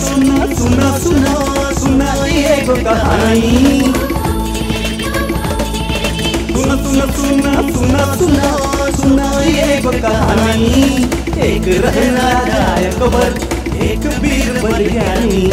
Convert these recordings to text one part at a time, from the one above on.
सुना सुना सुना सुना एगो कहानी। सुना सुना सुना सुना सुना सुना एगो कहानी। एक रहना गायकवर एक वीर बलियानी।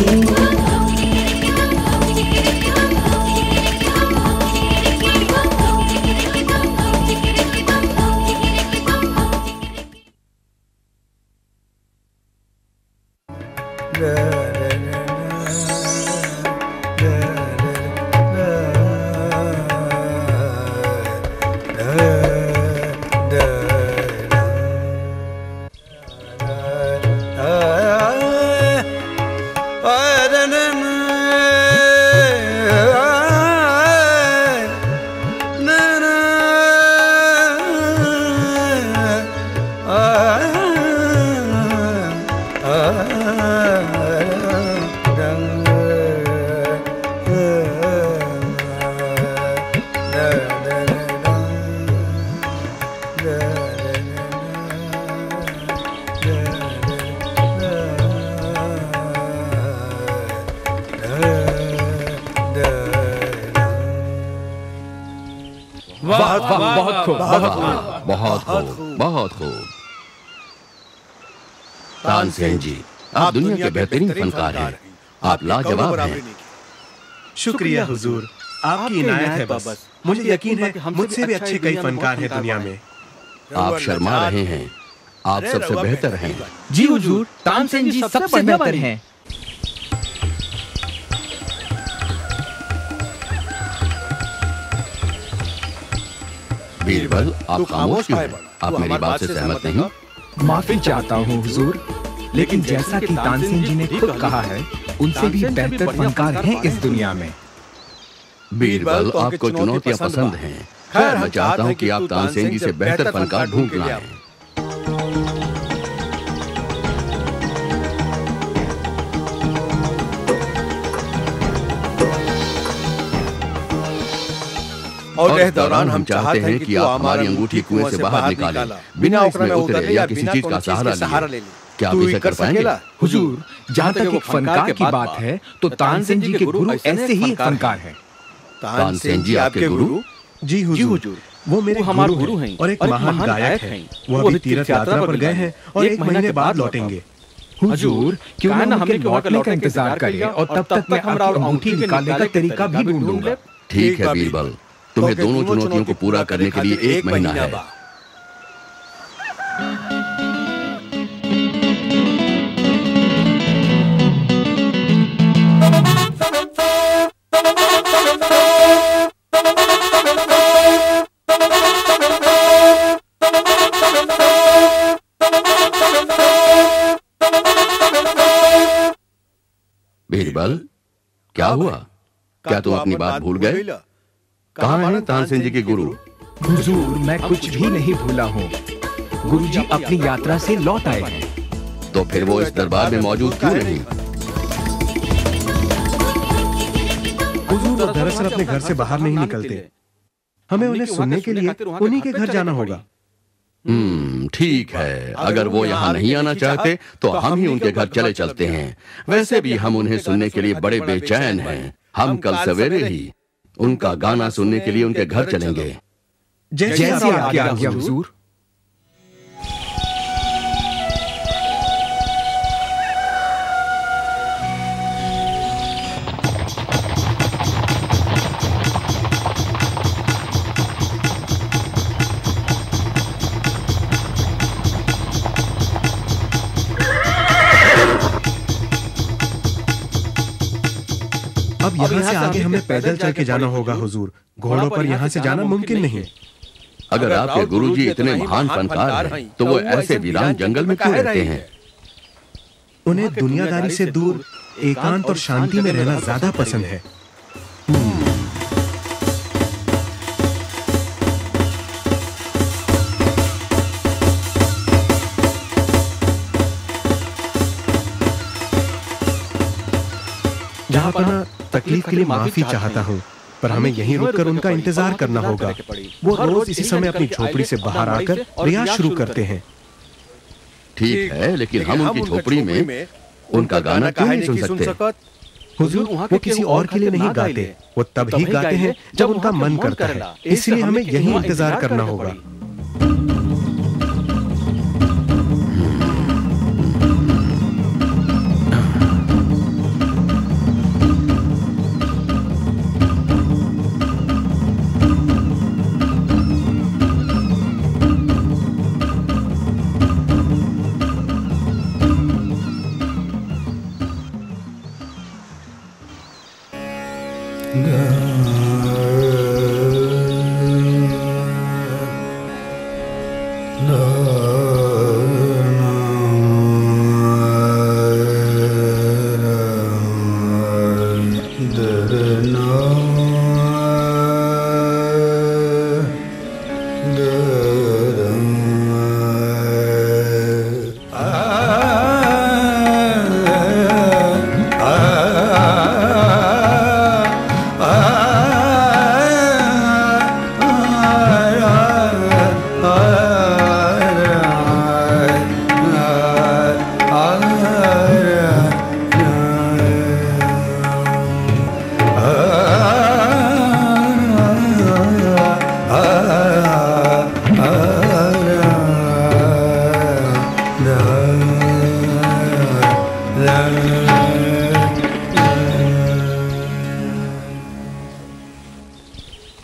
बहुत खूब, बहुत खूब, बहुत खूब। तानसेन जी, आप दुनिया के बेहतरीन फनकार हैं। आप लाजवाब हैं। शुक्रिया हुजूर, आपकी इनायत है बस। मुझे यकीन है मुझसे भी अच्छे कई फनकार हैं दुनिया में। आप शर्मा रहे हैं। आप सबसे बेहतर हैं। जी हुजूर, तानसेन जी सबसे बेहतर हैं। बीरबल, आप खामोश क्यों हैं? आप मेरी बात से सहमत नहीं? माफी चाहता हूँ हुजूर, लेकिन जैसा कि तानसेन जी ने खुद कहा है, उनसे भी बेहतर फनकार हैं इस दुनिया में। बीरबल, आपको चुनौतियाँ पसंद हैं। खैर, मैं चाहता हूँ कि आप तानसेन जी से बेहतर फनकार ढूंढ लाएं। और इस दौरान हम चाहते हैं कि आप हमारी अंगूठी कुएं से बाहर निकालें, बिना इसमें उतरे या किसी चीज का सहारा लिए। क्या आप इसे कर पाएंगे? हुजूर, जहाँ तक एक फनकार की बात है, तो तानसेन जी के गुरु ऐसे ही फनकार हैं। तानसेन जी आपके गुरु? जी हुजूर, वो मेरे हमारे गुरु हैं और एक महान गायक हैं। वो अभी तीर्थ यात्रा पर गए हैं और 1 महीने बाद लौटेंगे। हुजूर, क्यों ना हम लौटने का इंतजार करें और तब तक मैं आपकी अंगूठी निकालने का तरीका भी ढूंढ लूंगा। ठीक है बीरबल, तुम्हें दोनों चुनौतियों को पूरा करने के लिए 1 महीना है। बीरबल, क्या हुआ? क्या तुम अपनी बात भूल गए? कहाँ हैं तानसेन जी के गुरु? हुजूर, मैं कुछ भी नहीं भूला हूँ। गुरुजी अपनी यात्रा से लौट आए हैं। तो फिर वो इस दरबार में मौजूद क्यों नहीं? हुजूर, वो दरअसल अपने घर से बाहर नहीं निकलते। हमें उन्हें सुनने के लिए उन्हीं के घर जाना होगा। ठीक है। अगर वो यहाँ नहीं आना चाहते तो हम ही उनके घर चले चलते हैं। वैसे भी हम उन्हें सुनने के लिए बड़े बेचैन हैं। हम कल सवेरे ही उनका गाना सुनने के लिए उनके घर चलेंगे। जैसे आपकी आज्ञा हुजूर। अब यहाँ से आगे हमें पैदल चल के जाना होगा हुजूर। घोड़ों पर यहाँ से जाना मुमकिन नहीं। अगर आपके गुरुजी इतने महान फनकार हैं, तो वो ऐसे वीरान जंगल में क्यों रहते हैं? उन्हें दुनियादारी से दूर एकांत और शांति में रहना ज्यादा पसंद है। जहाँ पर तकलीफ के लिए माफी चाहता हूँ, पर हमें यहीं रुककर उनका इंतजार करना होगा। वो रोज इसी समय अपनी झोपड़ी से बाहर आकर रियाज शुरू करते हैं। ठीक है, लेकिन हम उनकी झोपड़ी में उनका गाना क्यों नहीं सुन सकते? हुजूर, वो किसी और के लिए नहीं गाते, वो तब ही गाते हैं जब उनका मन करता है। इसलिए हमें यही इंतजार करना होगा।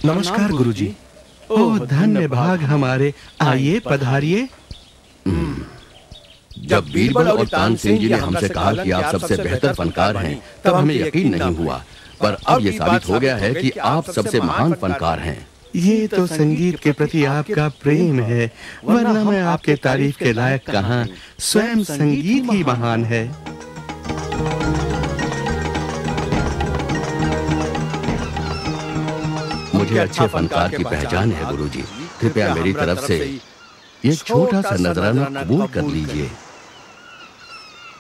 नमस्कार गुरुजी। ओह धन्य भाग हमारे, आइए पधारिए। जब बीरबल और तानसेन जी ने हमसे कहा कि आप सबसे बेहतर फनकार हैं, तब हमें यकीन नहीं हुआ, पर अब ये साबित हो गया है कि आप सबसे महान फनकार हैं। ये तो संगीत के प्रति आपका प्रेम है, वरना मैं आपके तारीफ के लायक कहाँ, स्वयं संगीत ही महान है। मुझे अच्छे फनकार की पहचान है गुरुजी। कृपया मेरी तरफ से ये छोटा सा नजराना कबूल कर लीजिए।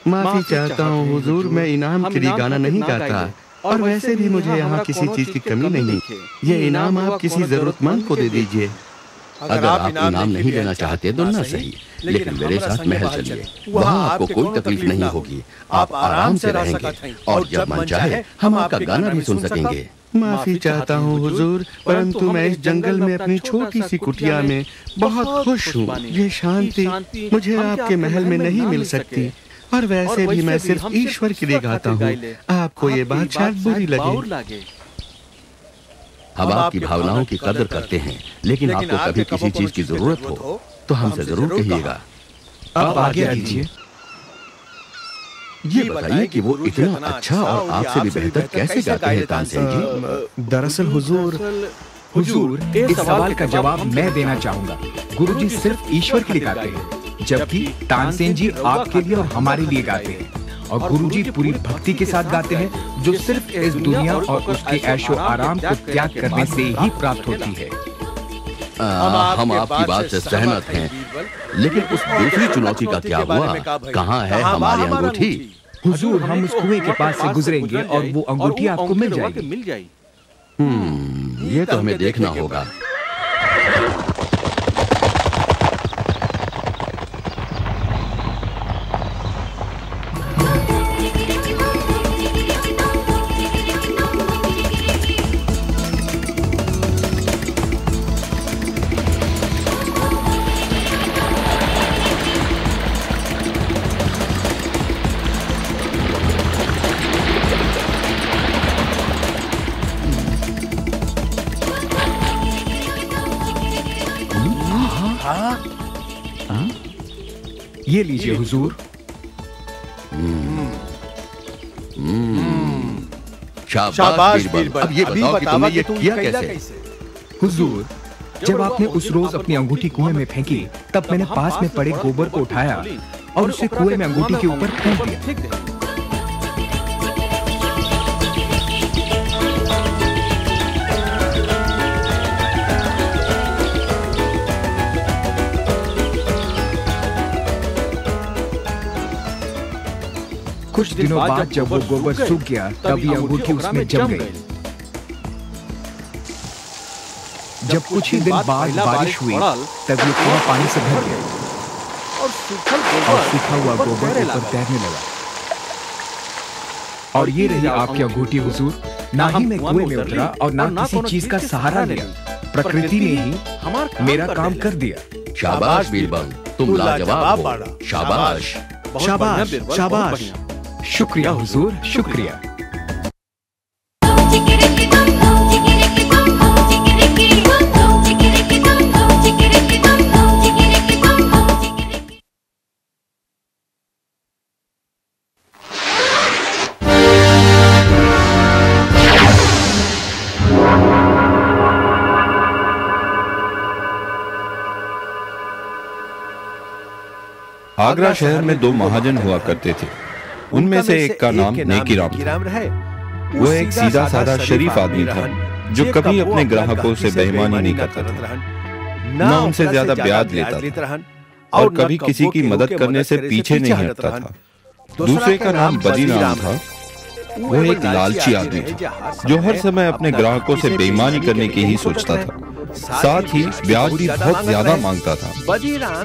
माफी चाहता हूँ हुजूर, मैं इनाम के लिए गाना नहीं गाता, और वैसे भी मुझे यहाँ किसी चीज की कमी नहीं। ये इनाम आप किसी जरूरतमंद को दे दीजिए। अगर आप इनाम नहीं लेना चाहते तो ना सही, लेकिन मेरे साथ महल चलिए, वहाँ आपको कोई तकलीफ नहीं होगी। आप आराम से रहेंगे और जब मन चाहे हम आपका गाना भी सुन सकेंगे। माफी चाहता हूँ हुजूर, परंतु मैं इस जंगल में अपनी छोटी सी कुटिया में बहुत खुश हूँ। ये शांति मुझे आपके महल में नहीं मिल सकती, और वैसे भी मैं सिर्फ ईश्वर के लिए गाता हूँ। आपको ये बात शायद बुरी लगे। हम आपकी भावनाओं की कदर करते हैं, लेकिन आपको कभी किसी चीज की जरूरत हो तो हमसे जरूर कहिएगा। अब आगे दीजिए। ये बताइए कि वो इतना अच्छा और आपसे भी बेहतर कैसे गाते हैं तानसेन जी? दरअसल हुजूर, इस सवाल का जवाब मैं देना चाहूंगा। गुरुजी सिर्फ ईश्वर के लिए गाते हैं, जबकि तानसेन जी आपके लिए और हमारे लिए गाते हैं। और गुरुजी पूरी भक्ति के साथ गाते हैं, जो सिर्फ इस दुनिया और उसके ऐशो आराम को त्याग करने से ही प्राप्त होती है। हम आपकी बात से सहमत हैं, लेकिन उस दूसरी चुनौती का क्या हुआ? कहाँ है हमारी अंगूठी? हुजूर, हम उस कुएं के पास से गुजरेंगे और वो अंगूठी आपको मिल जाएगी। ये तो हमें देखना होगा। ये लीजिए हुजूर। शाबाश बीरबल। अब ये बताओ कि तुमने ये किया कैसे? हुजूर, जब आपने उस रोज अपनी अंगूठी कुएं में फेंकी, तब मैंने पास में पड़े गोबर को उठाया और उसे कुएं में अंगूठी के ऊपर फेंक दिया। कुछ दिनों बाद जब वो गोबर सूख गया, तब ये अंगूठी उसमें जम गई। जब कुछ ही दिन बाद बारिश हुई, तब ये कुआं पानी से भर गया और सूखा हुआ गोबर ऊपर तैरने लगा। और ये रही आपकी अंगूठी हुजूर। ना ही मैं कुएं में उतरा और ना किसी चीज का सहारा लिया, प्रकृति ने ही मेरा काम कर दिया। शाबाश बीरबल, तुम लाजवाब हो। शाबाश शाबाश शाबाश। शुक्रिया हुजूर, शुक्रिया। आगरा शहर में दो महाजन हुआ करते थे। उनमें से एक का नाम नेकीराम था। वो एक सीधा साधा शरीफ आदमी था जो कभी अपने ग्राहकों से बेईमानी नहीं करता था, न उनसे ज्यादा ब्याज लेता था और कभी किसी की मदद करने से पीछे नहीं हटता था। दूसरे का नाम बदीराम था। वो एक लालची आदमी था जो हर समय अपने ग्राहकों से बेईमानी करने की ही सोचता था, साथ ही ब्याज भी बहुत ज्यादा मांगता था।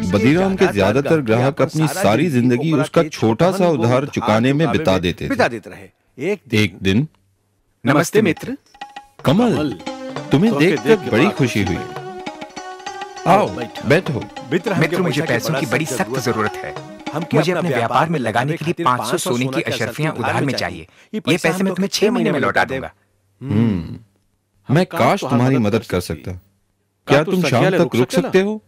बदीराम के ज्यादातर ग्राहक अपनी सारी जिंदगी उसका छोटा सा उधार चुकाने में बिता देते थे। एक दिन, नमस्ते मित्र। कमल, तुम्हें देखकर बड़ी खुशी हुई। आओ बैठो। मित्र, मुझे पैसों की बड़ी सख्त जरूरत है। मुझे अपने व्यापार में लगाने के लिए 500 सोने की अशर्फियां उधार में चाहिए। ये पैसे मैं तुम्हें 6 महीने में लौटा दूंगा। मैं काश तुम्हारी मदद कर सकता। क्या तुम शाम तक रुक सकते हो?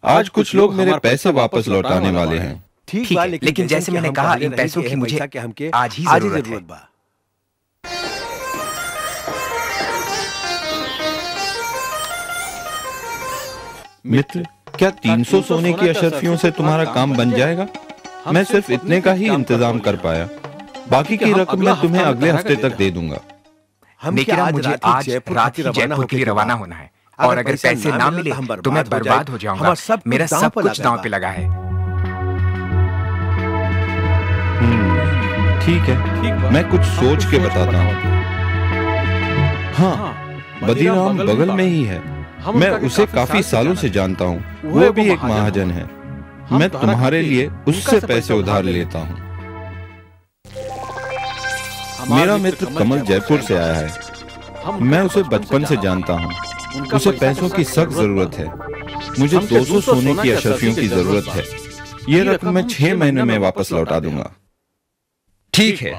आज कुछ लोग मेरे पैसे वापस लौटाने वाले हैं। ठीक है, लेकिन जैसे मैंने कहा, इन पैसों की मुझे आज ही जरूरत है। मित्र, क्या 300 सोने की अशर्फियों से तुम्हारा काम बन जाएगा? मैं सिर्फ इतने का ही इंतजाम कर पाया। बाकी की रकम मैं तुम्हें अगले हफ्ते तक दे दूंगा। नेकीराम, मुझे आज रात ही जयपुर के लिए रवाना होना है और अगर पैसे ना मिले तो मैं बर्बाद हो जाऊंगा। मेरा सब कुछ दांव पे लगा है। ठीक है, मैं कुछ सोच के बताता हूँ। हाँ, बदीराम बगल में ही है। मैं उसे काफी सालों से जानता हूँ। वो भी एक महाजन है। मैं तुम्हारे लिए उससे पैसे उधार लेता हूँ। मेरा मित्र कमल जयपुर से आया है। मैं उसे बचपन से जानता हूँ। उसे पैसों की सख्त जरूरत है। मुझे 200 सोने की अशर्फियों की जरूरत है। ये रकम मैं 6 महीने में वापस लौटा दूंगा। ठीक है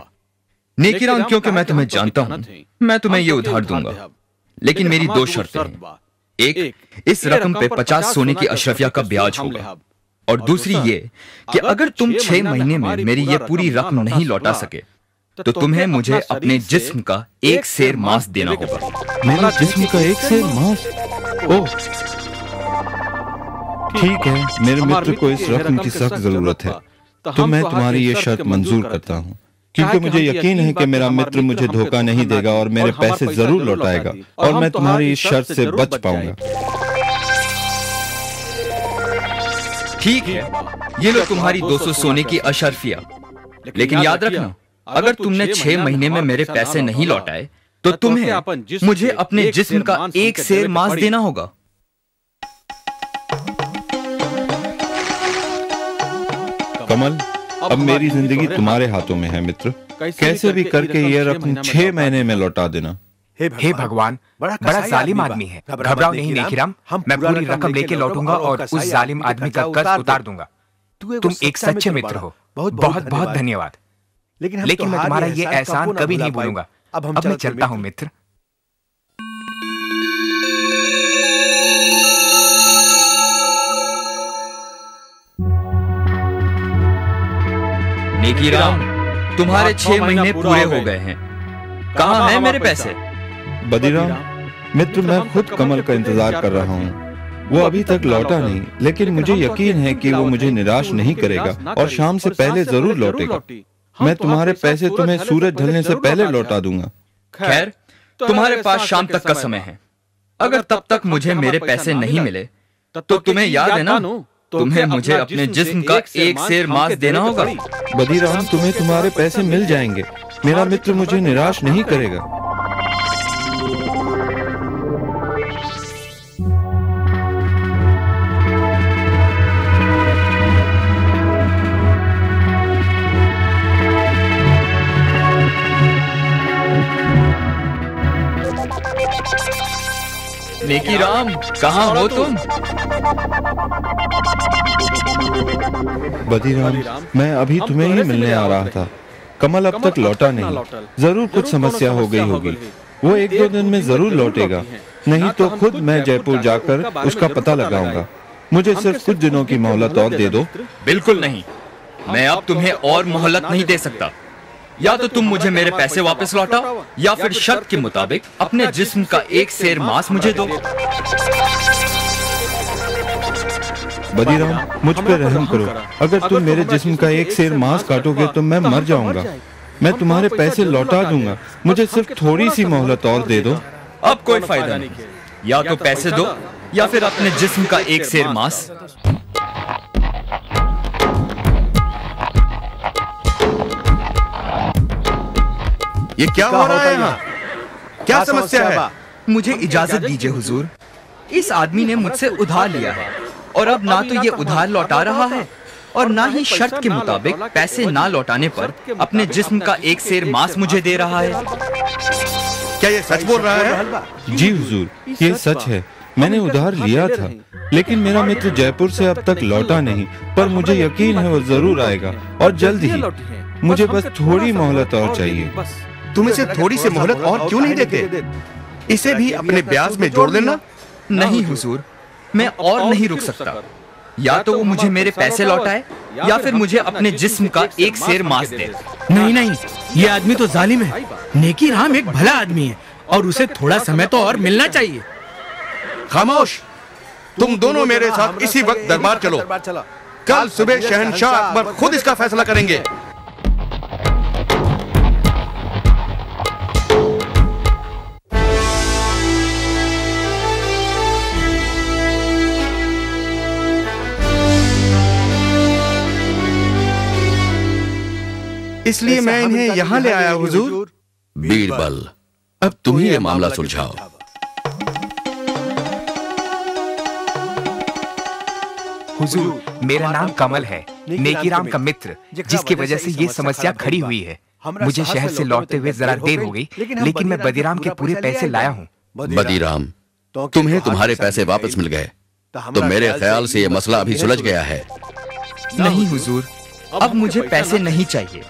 नेकीराम, क्योंकि मैं तुम्हें जानता हूं, मैं तुम्हें ये उधार दूंगा, लेकिन मेरी 2 शर्तें हैं। एक, इस रकम पे 50 सोने की अशरफिया का ब्याज होगा, और दूसरी ये कि अगर तुम 6 महीने में मेरी ये पूरी रकम नहीं लौटा सके तो तुम्हें मुझे अपने जिस्म का 1 सेर मांस देना होगा। मेरा जिस्म का 1 सेर मांस? ओह, ठीक है, मेरे मित्र को इस रकम की सख्त जरूरत है, तो मैं तुम्हारी ये शर्त मंजूर करता हूँ, क्योंकि मुझे यकीन है कि मेरा मित्र मुझे धोखा नहीं देगा और मेरे पैसे जरूर लौटाएगा, और मैं तुम्हारी इस शर्त से बच पाऊंगा। ठीक है, ये लो तुम्हारी 200 सोने की अशरफिया, लेकिन याद रखना, अगर तुमने 6 महीने में मेरे पैसे नहीं लौटाए तो तुम्हें मुझे अपने जिस्म का 1 सेर मांस देना होगा। कमल, अब मेरी जिंदगी तुम्हारे हाथों में है मित्र। कैसे भी करके ये रकम 6 महीने में लौटा देना। हे भगवान, बड़ा जालिम आदमी है। घबराओ नहीं नेकीराम, मैं पूरी रकम लेके लौटूंगा और उस जालिम आदमी का कर्ज उतार दूंगा। तुम एक सच्चे मित्र हो, बहुत बहुत धन्यवाद। लेकिन मैं तुम्हारा ये एहसान कभी नहीं भूलूंगा। अब मैं चलता हूँ मित्र। नेकीराम, तुम्हारे 6 महीने पूरे हो गए हैं, कहाँ हैं मेरे पैसे? बदीराम मित्र, मैं खुद कमल का इंतजार कर रहा हूँ। वो अभी तक लौटा नहीं, लेकिन मुझे यकीन है कि वो मुझे निराश नहीं करेगा और शाम से पहले जरूर लौटेगा। मैं तुम्हारे पैसे तुम्हें सूरज ढलने से पहले लौटा दूंगा। खैर, तुम्हारे पास शाम तक का समय है। अगर तब तक मुझे मेरे पैसे नहीं मिले तो तुम्हें याद है ना, तुम्हें मुझे अपने जिस्म का 1 सेर मांस देना होगा। बदीराम, तुम्हें तुम्हारे पैसे मिल जाएंगे। मेरा मित्र मुझे निराश नहीं करेगा। नेकी राम, कहाँ हो तुम? बदीराम, मैं अभी तुम्हें ही मिलने आ रहा था। कमल अब तक लौटा नहीं। जरूर कुछ समस्या हो गई होगी। वो 1-2 दिन में जरूर लौटेगा। नहीं तो खुद मैं जयपुर जाकर उसका पता लगाऊंगा। मुझे सिर्फ कुछ दिनों की मोहलत और दे दो। बिल्कुल नहीं, मैं अब तुम्हें और मोहलत नहीं दे सकता। या तो तुम मुझे मेरे पैसे वापस लौटाओ, या फिर शर्त के मुताबिक अपने जिस्म का एक सेर मांस मुझे दो। बदीराम, मुझ पर रहम करो। अगर तुम मेरे जिस्म का एक सेर मांस काटोगे तो मैं मर जाऊंगा। मैं तुम्हारे पैसे लौटा दूंगा। मुझे सिर्फ थोड़ी सी मोहलत और दे दो। अब कोई फायदा नहीं, या तो पैसे दो या फिर अपने जिस्म का एक सेर मांस। ये क्या हो रहा है यहाँ? क्या समस्या है? मुझे इजाजत दीजिए हुजूर। इस आदमी ने मुझसे उधार लिया है और अब ना तो ये उधार लौटा रहा है और ना ही शर्त के मुताबिक पैसे ना लौटाने पर अपने जिस्म का एक सेर मांस मुझे दे रहा है। क्या ये सच बोल रहा है? जी हुजूर, ये सच है। मैंने उधार लिया था, लेकिन मेरा मित्र जयपुर से अब तक लौटा नहीं। पर मुझे यकीन है वो जरूर आएगा और जल्द ही। मुझे बस थोड़ी मोहलत और चाहिए। तुम इसे थोड़ी सी मोहलत और क्यों नहीं देते? इसे भी अपने ब्याज में जोड़ लेना। नहीं हुजूर, मैं और नहीं रुक सकता। या तो वो मुझे मेरे पैसे लौटाए या फिर मुझे अपने जिस्म का एक सेर मांस दे। नहीं नहीं, ये आदमी तो जालिम है। नेकी राम एक भला आदमी है और उसे थोड़ा समय तो और मिलना चाहिए। खामोश! तुम दोनों मेरे साथ इसी वक्त दरबार चलो। कल सुबह शहंशाह अकबर खुद इसका फैसला करेंगे। इसलिए मैं इन्हें यहाँ ले आया हुजूर। बीरबल, अब तुम ही ये मामला सुलझाओ। हुजूर, मेरा नाम कमल है, नेकीराम का मित्र, जिसकी वजह से ये समस्या खड़ी हुई है। मुझे शहर से लौटते हुए जरा देर हो गई, लेकिन मैं बदीराम के पूरे पैसे लाया हूँ। बदीराम, तुम्हें तुम्हारे पैसे वापस मिल गए तो मेरे ख्याल से ये मसला अभी सुलझ गया है। नहीं हुजूर, अब मुझे पैसे नहीं चाहिए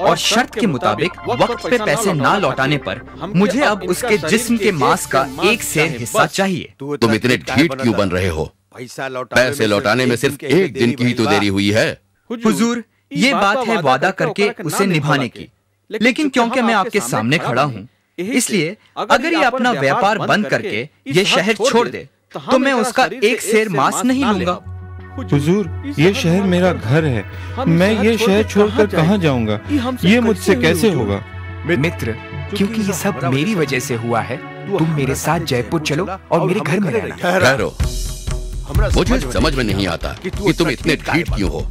और शर्त के मुताबिक वक्त पे पैसे ना लौटाने पर मुझे अब उसके जिस्म के मांस का एक सेर हिस्सा चाहिए। तुम इतने ढीठ क्यों बन रहे हो? पैसे लौटाने में सिर्फ 1 दिन की ही तो देरी हुई है। हुजूर, ये बात है वादा करके उसे निभाने की, लेकिन क्योंकि मैं आपके सामने खड़ा हूँ, इसलिए अगर ये अपना व्यापार बंद करके ये शहर छोड़ दे तो मैं उसका एक सेर मांस नहीं लूंगा। हुजूर, ये शहर मेरा घर है। मैं ये शहर छोड़कर कहाँ जाऊंगा? ये मुझसे कैसे होगा? मित्र, क्योंकि ये सब मेरी वजह से हुआ है, तुम मेरे साथ जयपुर चलो और मेरे घर में रहना। ठहरो, मुझे समझ में नहीं आता कि तुम इतने ढीठ क्यों हो।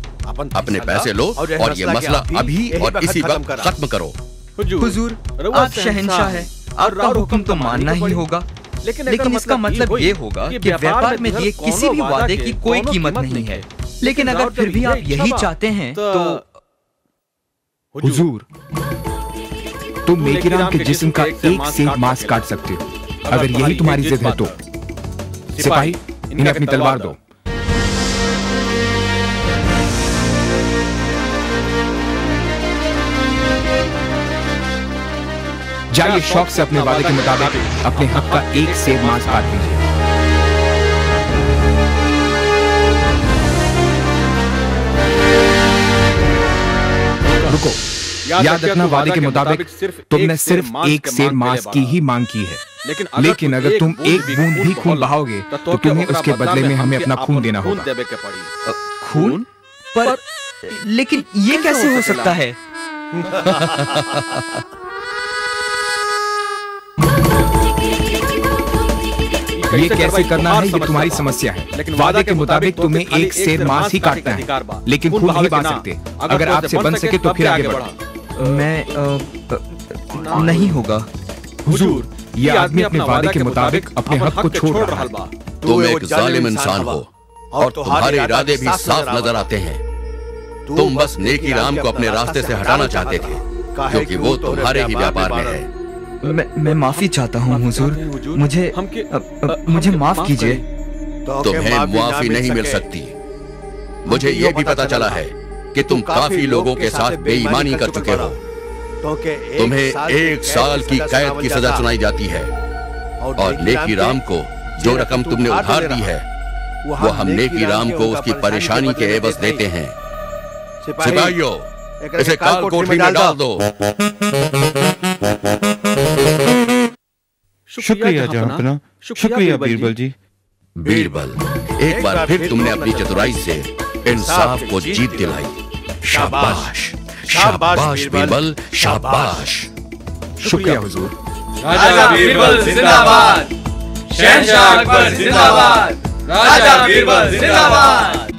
अपने पैसे लो और ये मसला अभी और इसी वक्त खत्म करो। हुजूर, आप शहंशाह हैं, आपका हुक्म तो मानना ही होगा, लेकिन इसका मतलब ये होगा कि व्यापार में दिए किसी भी वादे की कोई कीमत नहीं है। लेकिन अगर फिर भी आप यही चाहते हैं तो हुजूर, तुम नेकीराम के जिस्म का एक सेर मांस काट सकते हो। अगर यही तुम्हारी जिद है तो सिपाही, इन्हें अपनी तलवार दो। जाइए शौक से अपने वादे के मुताबिक अपने हक का एक सेर मांस काट लीजिए। रुको, याद रखना, वादे के मुताबिक तुमने सिर्फ एक सेर मांस की ही मांग की है, लेकिन अगर तुम एक बूंद भी खून बहाओगे तो तुम्हें उसके बदले में हमें अपना खून देना होगा। खून? पर लेकिन ये कैसे हो सकता है? ये कैसे करना है, ये तुम्हारी समस्या है। वादे के मुताबिक तुम्हें एक सेर मांस ही काटना है, लेकिन खून नहीं बांध सकते। अगर आपसे बन सके तो फिर आगे बढ़ो। मैं नहीं होगा। हुजूर, ये आदमी अपने वादे के मुताबिक अपने हक को छोड़ रहा है। तुम एक जालिम इंसान हो और तुम्हारे इरादे भी साफ नजर आते हैं। तुम बस नेकी राम को अपने रास्ते से हटाना चाहते थे, क्योंकि वो तुम्हारे ही व्यापार में है। मैं माफी चाहता हूँ हुजूर। मुझे माफ कीजिए। तुम्हें माफी नहीं मिल सकती। मुझे यह भी पता चला है कि तुम काफी लोगों के साथ बेईमानी कर चुके हो। तुम्हें 1 साल की कैद की सजा सुनाई जाती है और नेकी राम को जो रकम तुमने उधार दी है वो हम नेकी राम को उसकी परेशानी के एवज देते हैं। सिपाहियों, इसे काल कोठरी में डाल दो। शुक्रिया जहांपना, शुक्रिया बीरबल जी। बीरबल, एक बार फिर तुमने अपनी चतुराई से इंसाफ को जीत दिलाई। शाबाश, शाबाश बीरबल, शाबाश। शुक्रिया हुजूर। राजा बीरबल जिंदाबाद, शहंशाह अकबर जिंदाबाद, राजा बीरबल जिंदाबाद।